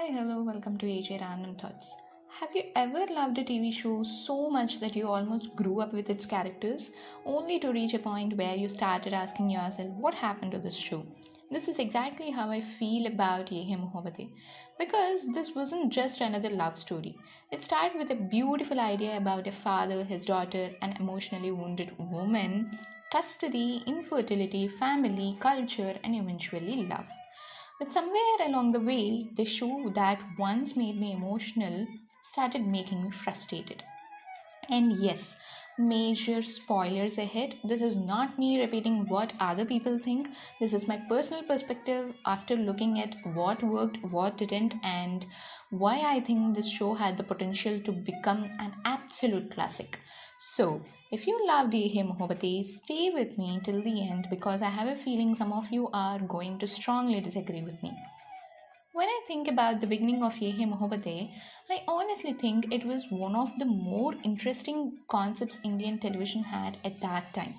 Hi, hello, welcome to AJ Random Thoughts. Have you ever loved a TV show so much that you almost grew up with its characters, only to reach a point where you started asking yourself, what happened to this show? This is exactly how I feel about Yeh Hai Mohabbatein. Because this wasn't just another love story. It started with a beautiful idea about a father, his daughter, an emotionally wounded woman, custody, infertility, family, culture, and eventually love. But somewhere along the way, the show that once made me emotional started making me frustrated. And yes, major spoilers ahead. This is not me repeating what other people think. This is my personal perspective after looking at what worked, what didn't, and why I think this show had the potential to become an absolute classic. So, if you loved Yeh Hai Mohabbatein, stay with me till the end because I have a feeling some of you are going to strongly disagree with me. When I think about the beginning of Yeh Hai Mohabbatein, I honestly think it was one of the more interesting concepts Indian television had at that time.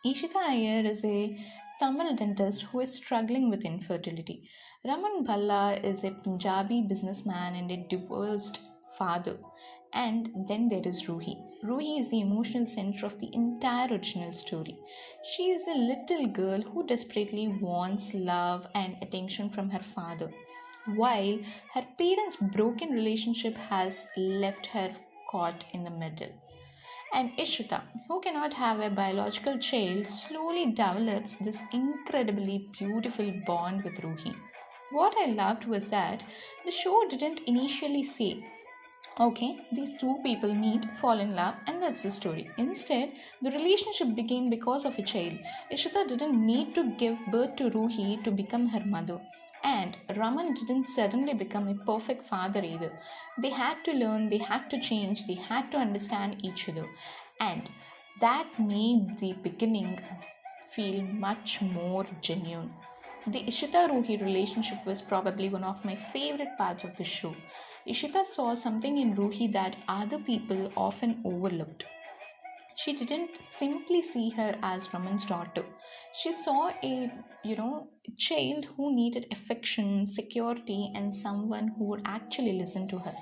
Ishita-Iyer is a Tamil dentist who is struggling with infertility. Raman Bhalla is a Punjabi businessman and a divorced father. And then there is Ruhi. Ruhi is the emotional center of the entire original story. She is a little girl who desperately wants love and attention from her father, while her parents' broken relationship has left her caught in the middle. And Ishita, who cannot have a biological child, slowly develops this incredibly beautiful bond with Ruhi. What I loved was that the show didn't initially say, okay, these two people meet, fall in love, and that's the story. Instead, the relationship began because of a child. Ishita didn't need to give birth to Ruhi to become her mother. And Raman didn't suddenly become a perfect father either. They had to learn, they had to change, they had to understand each other. And that made the beginning feel much more genuine. The Ishita-Ruhi relationship was probably one of my favorite parts of the show. Ishita saw something in Ruhi that other people often overlooked. She didn't simply see her as Raman's daughter. She saw a child who needed affection, security, and someone who would actually listen to her.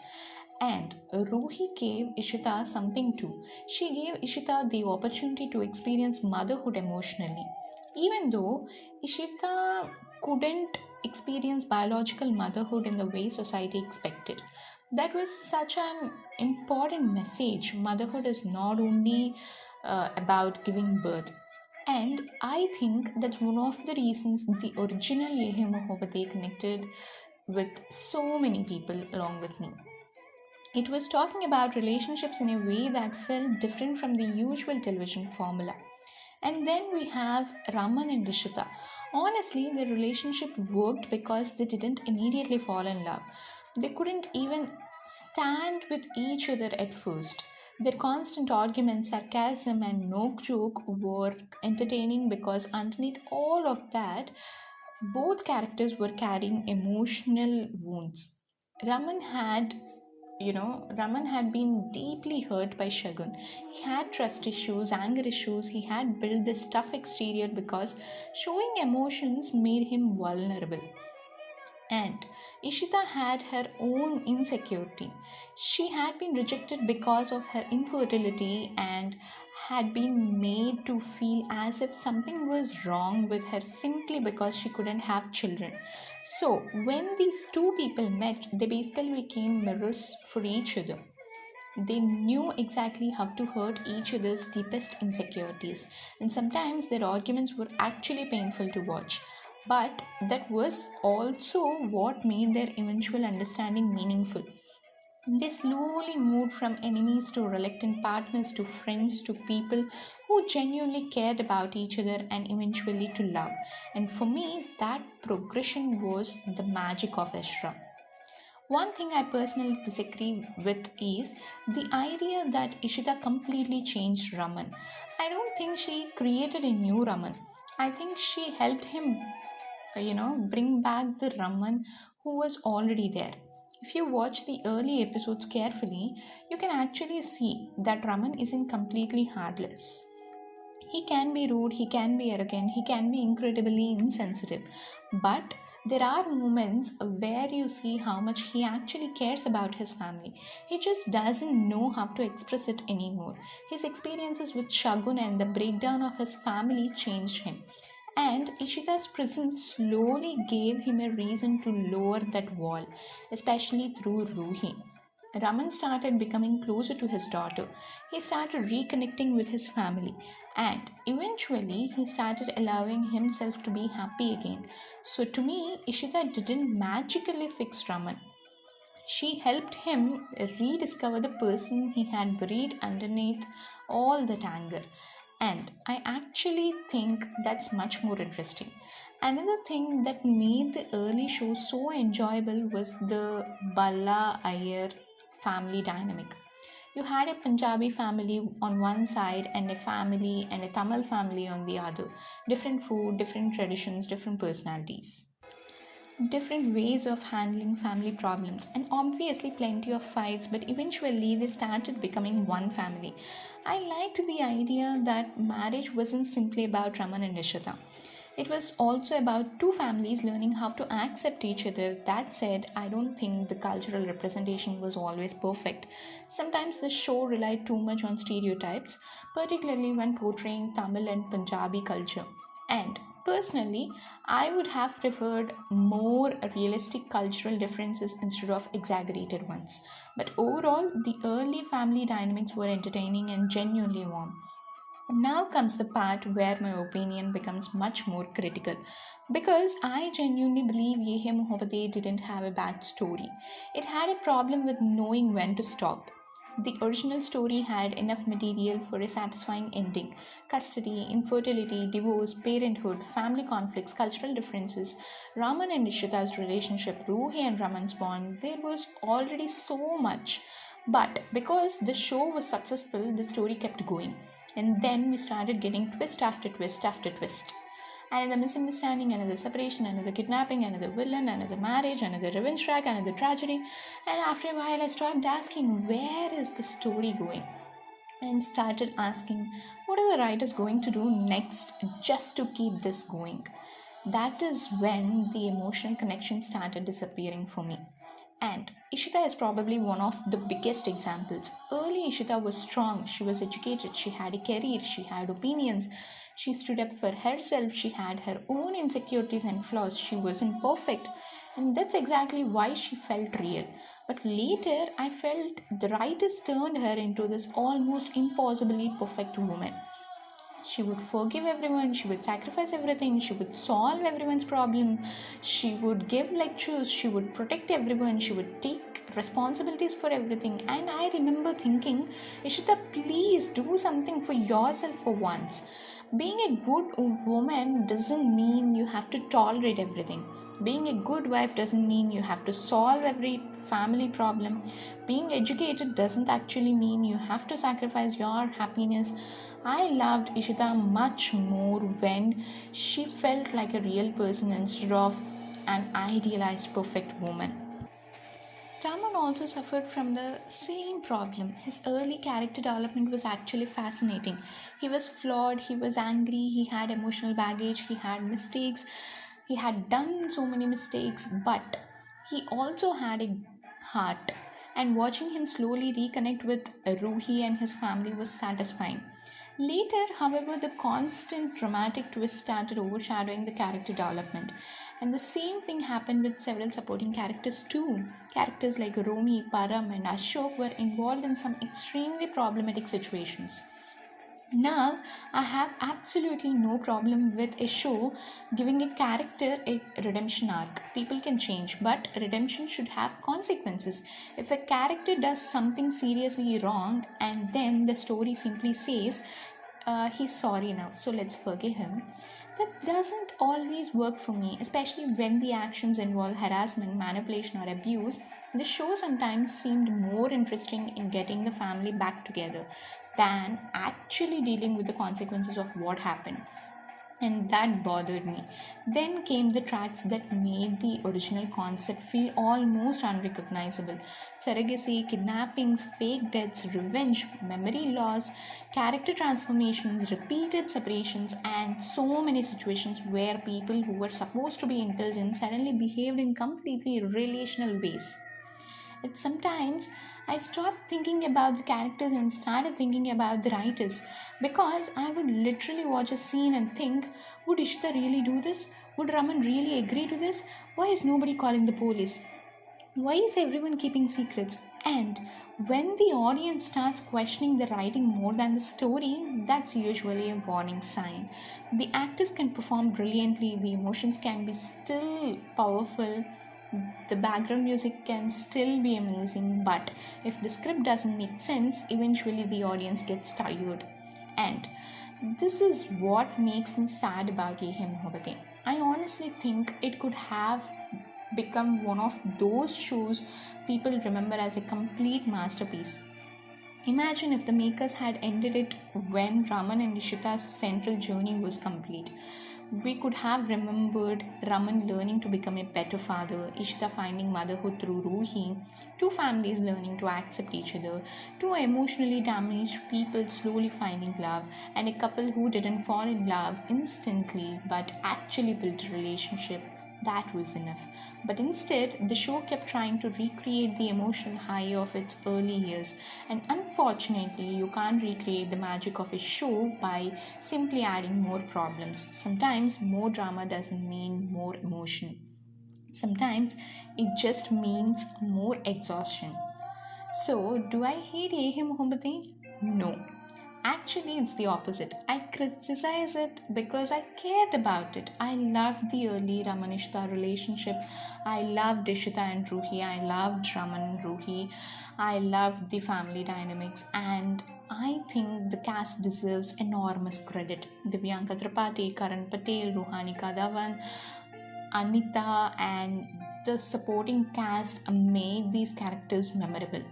And Ruhi gave Ishita something too. She gave Ishita the opportunity to experience motherhood emotionally. Even though Ishita couldn't experience biological motherhood in the way society expected. That was such an important message. Motherhood is not only about giving birth. And I think that's one of the reasons the original Yeh Hai Mohabbatein connected with so many people along with me. It was talking about relationships in a way that felt different from the usual television formula. And then we have Raman and Ishita. Honestly, their relationship worked because they didn't immediately fall in love. They couldn't even stand with each other at first. Their constant arguments, sarcasm, and nook joke were entertaining because underneath all of that, both characters were carrying emotional wounds. Raman had Raman had been deeply hurt by Shagun. He had trust issues, anger issues. He had built this tough exterior because showing emotions made him vulnerable. And Ishita had her own insecurity. She had been rejected because of her infertility and had been made to feel as if something was wrong with her simply because she couldn't have children. So, when these two people met, they basically became mirrors for each other. They knew exactly how to hurt each other's deepest insecurities, and sometimes their arguments were actually painful to watch. But that was also what made their eventual understanding meaningful. They slowly moved from enemies to reluctant partners to friends to people who genuinely cared about each other and eventually to love. And for me, that progression was the magic of Ashram. One thing I personally disagree with is the idea that Ishita completely changed Raman. I don't think she created a new Raman. I think she helped him, bring back the Raman who was already there. If you watch the early episodes carefully, you can actually see that Raman isn't completely heartless. He can be rude, he can be arrogant, he can be incredibly insensitive. But There are moments where you see how much he actually cares about his family. He just doesn't know how to express it anymore. His experiences with Shagun and the breakdown of his family changed him. And Ishita's presence slowly gave him a reason to lower that wall, especially through Ruhi. Raman started becoming closer to his daughter. He started reconnecting with his family, and eventually he started allowing himself to be happy again. So, to me, Ishita didn't magically fix Raman. She helped him rediscover the person he had buried underneath all that anger. And I actually think that's much more interesting. Another thing that made the early show so enjoyable was the Bhalla-Iyer family dynamic. You had a Punjabi family on one side and a family and a Tamil family on the other. Different food, different traditions, different personalities, different ways of handling family problems, and obviously plenty of fights, but eventually they started becoming one family. I liked the idea that marriage wasn't simply about Raman and Ishita. It was also about two families learning how to accept each other. That said, I don't think the cultural representation was always perfect. Sometimes the show relied too much on stereotypes, particularly when portraying Tamil and Punjabi culture. And personally, I would have preferred more realistic cultural differences instead of exaggerated ones. But overall, the early family dynamics were entertaining and genuinely warm. Now comes the part where my opinion becomes much more critical because I genuinely believe Yeh Hai Mohabbatein didn't have a bad story. It had a problem with knowing when to stop. The original story had enough material for a satisfying ending. Custody, infertility, divorce, parenthood, family conflicts, cultural differences, Raman and Ishita's relationship, Ruhi and Raman's bond, there was already so much. But because the show was successful, the story kept going. And then we started getting twist after twist after twist. Another misunderstanding, another separation, another kidnapping, another villain, another marriage, another revenge track, another tragedy. And after a while, I stopped asking, where is the story going? And started asking, what are the writers going to do next just to keep this going? That is when the emotional connection started disappearing for me. And Ishita is probably one of the biggest examples. Early Ishita was strong, she was educated, she had a career, she had opinions, she stood up for herself, she had her own insecurities and flaws, she wasn't perfect. And that's exactly why she felt real. But later, I felt the writers turned her into this almost impossibly perfect woman. She would forgive everyone, she would sacrifice everything, she would solve everyone's problem, she would give lectures, she would protect everyone, she would take responsibilities for everything. And I remember thinking, Ishita, please do something for yourself for once. Being a good woman doesn't mean you have to tolerate everything. Being a good wife doesn't mean you have to solve every family problem. Being educated doesn't actually mean you have to sacrifice your happiness. I loved Ishita much more when she felt like a real person instead of an idealized perfect woman. Raman also suffered from the same problem. His early character development was actually fascinating. He was flawed, he was angry, he had emotional baggage, he had mistakes, he had done so many mistakes, but he also had a heart. And watching him slowly reconnect with Ruhi and his family was satisfying. Later, however, the constant dramatic twist started overshadowing the character development. And the same thing happened with several supporting characters too. Characters like Romi, Param, and Ashok were involved in some extremely problematic situations. Now, I have absolutely no problem with a show giving a character a redemption arc. People can change, but redemption should have consequences. If a character does something seriously wrong and then the story simply says, he's sorry now, so let's forgive him, that doesn't always work for me, especially when the actions involve harassment, manipulation, or abuse. The show sometimes seemed more interesting in getting the family back together than actually dealing with the consequences of what happened. and that bothered me. Then came the tracks that made the original concept feel almost unrecognizable. Surrogacy, kidnappings, fake deaths, revenge, memory loss, character transformations, repeated separations, and so many situations where people who were supposed to be intelligent suddenly behaved in completely irrational ways. And sometimes I stopped thinking about the characters and started thinking about the writers, because I would literally watch a scene and think, would Ishita really do this? Would Raman really agree to this? Why is nobody calling the police? Why is everyone keeping secrets? And when the audience starts questioning the writing more than the story, that's usually a warning sign. The actors can perform brilliantly, the emotions can be still powerful, the background music can still be amazing, but if the script doesn't make sense, eventually the audience gets tired. And this is what makes me sad about Yeh Hai Mohabbatein. I honestly think it could have become one of those shows people remember as a complete masterpiece. Imagine if the makers had ended it when Raman and Ishita's central journey was complete. We could have remembered Raman learning to become a better father, Ishita finding motherhood through Ruhi, two families learning to accept each other, two emotionally damaged people slowly finding love, and a couple who didn't fall in love instantly but actually built a relationship. That was enough. But instead, the show kept trying to recreate the emotional high of its early years. And unfortunately, you can't recreate the magic of a show by simply adding more problems. Sometimes more drama doesn't mean more emotion. Sometimes it just means more exhaustion. So, do I hate Yeh Hai Mohabbatein? No. Actually, it's the opposite. I criticize it because I cared about it. I loved the early Raman-Ishita relationship. I loved Ishita and Ruhi. I loved Raman and Ruhi. I loved the family dynamics, and I think the cast deserves enormous credit. Divyanka Tripathi, Karan Patel, Ruhani Kadavan, Anita, and the supporting cast made these characters memorable.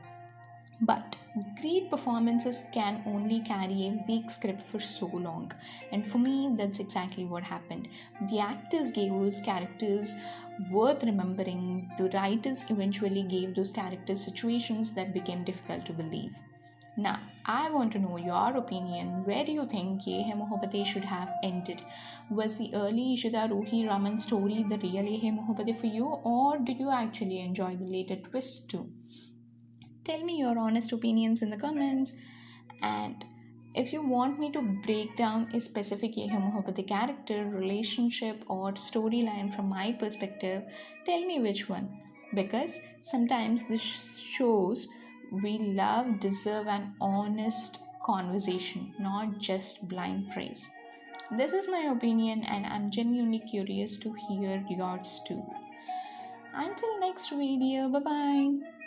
But great performances can only carry a weak script for so long. And for me, that's exactly what happened. The actors gave us characters worth remembering. The writers eventually gave those characters situations that became difficult to believe. Now, I want to know your opinion. Where do you think Yeh Hai Mohabbatein should have ended? Was the early Ishita-Ruhi Raman story the real Yeh Hai Mohabbatein for you, or did you actually enjoy the later twist too? Tell me your honest opinions in the comments. And if you want me to break down a specific Yeh Hai Mohabbatein character, relationship, or storyline from my perspective, tell me which one. Because sometimes the shows we love deserve an honest conversation, not just blind praise. This is my opinion, and I'm genuinely curious to hear yours too. Until next video, bye bye.